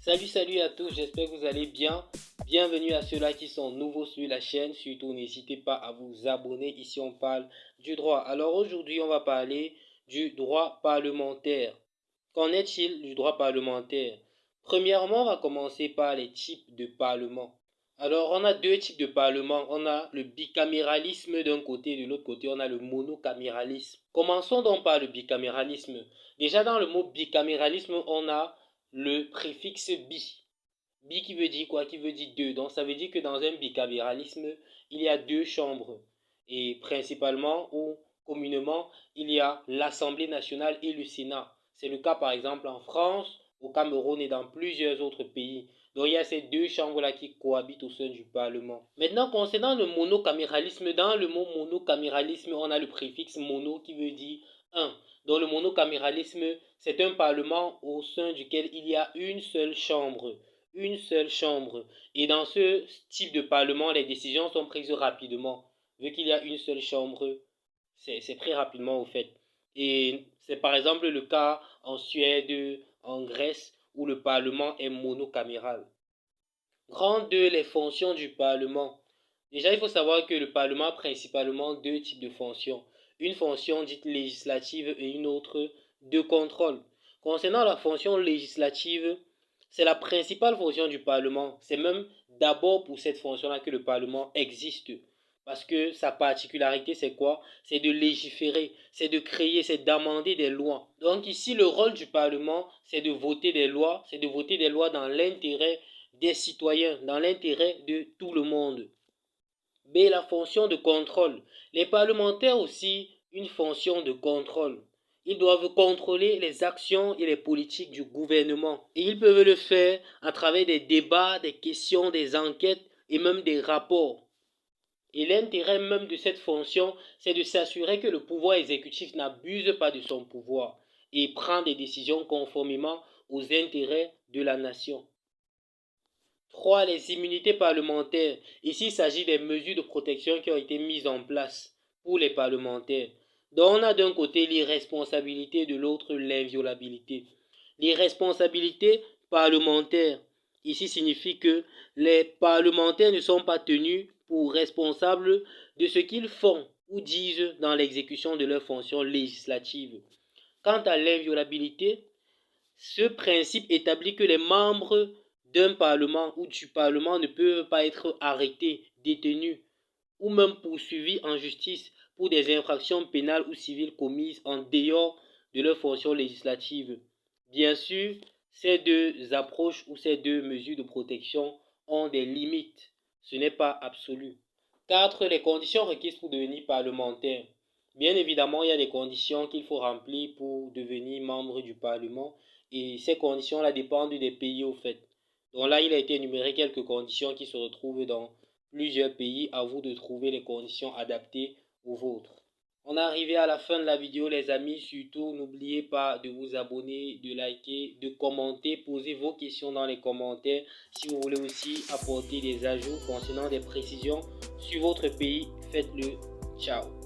Salut à tous, j'espère que vous allez bien. Bienvenue à ceux-là qui sont nouveaux sur la chaîne. Surtout, n'hésitez pas à vous abonner. Ici, on parle du droit. Alors aujourd'hui, on va parler du droit parlementaire. Qu'en est-il du droit parlementaire? Premièrement, on va commencer par les types de parlement. Alors, on a deux types de parlement. On a le bicaméralisme d'un côté, de l'autre côté, on a le monocaméralisme. Commençons donc par le bicaméralisme. Déjà, dans le mot bicaméralisme, on a le préfixe bi. Bi qui veut dire quoi? Qui veut dire deux. Donc ça veut dire que dans un bicaméralisme, il y a deux chambres. Et principalement ou communément, il y a l'Assemblée nationale et le Sénat. C'est le cas par exemple en France, au Cameroun et dans plusieurs autres pays. Donc il y a ces deux chambres-là qui cohabitent au sein du Parlement. Maintenant, concernant le monocaméralisme, dans le mot monocaméralisme, on a le préfixe mono qui veut dire un. Donc le monocaméralisme, c'est un parlement au sein duquel il y a une seule chambre. Une seule chambre. Et dans ce type de parlement, les décisions sont prises rapidement. Vu qu'il y a une seule chambre, c'est très rapidement au fait. Et c'est par exemple le cas en Suède, en Grèce, où le parlement est monocaméral. Grand 2, les fonctions du parlement. Déjà, il faut savoir que le parlement a principalement deux types de fonctions. Une fonction dite législative et une autre de contrôle. Concernant la fonction législative, c'est la principale fonction du Parlement. C'est même d'abord pour cette fonction-là que le Parlement existe. Parce que sa particularité, c'est quoi? C'est de légiférer, c'est de créer, c'est d'amender des lois. Donc ici, le rôle du Parlement, c'est de voter des lois, c'est de voter des lois dans l'intérêt des citoyens, dans l'intérêt de tout le monde. B. La fonction de contrôle. Les parlementaires aussi une fonction de contrôle. Ils doivent contrôler les actions et les politiques du gouvernement. Et ils peuvent le faire à travers des débats, des questions, des enquêtes et même des rapports. Et l'intérêt même de cette fonction, c'est de s'assurer que le pouvoir exécutif n'abuse pas de son pouvoir et prend des décisions conformément aux intérêts de la nation. 3. Les immunités parlementaires. Ici, il s'agit des mesures de protection qui ont été mises en place pour les parlementaires. Donc, on a d'un côté l'irresponsabilité, de l'autre l'inviolabilité. L'irresponsabilité parlementaire, ici, signifie que les parlementaires ne sont pas tenus pour responsables de ce qu'ils font ou disent dans l'exécution de leurs fonctions législatives. Quant à l'inviolabilité, ce principe établit que les membres d'un parlement ou du parlement ne peuvent pas être arrêtés, détenus ou même poursuivis en justice pour des infractions pénales ou civiles commises en dehors de leurs fonctions législatives. Bien sûr, ces deux approches ou ces deux mesures de protection ont des limites. Ce n'est pas absolu. 4. Les conditions requises pour devenir parlementaire. Bien évidemment, il y a des conditions qu'il faut remplir pour devenir membre du Parlement et ces conditions-là dépendent des pays au fait. Donc là, il a été énuméré quelques conditions qui se retrouvent dans plusieurs pays. À vous de trouver les conditions adaptées aux vôtres. On est arrivé à la fin de la vidéo les amis. Surtout, n'oubliez pas de vous abonner, de liker, de commenter, poser vos questions dans les commentaires. Si vous voulez aussi apporter des ajouts concernant des précisions sur votre pays, faites-le. Ciao.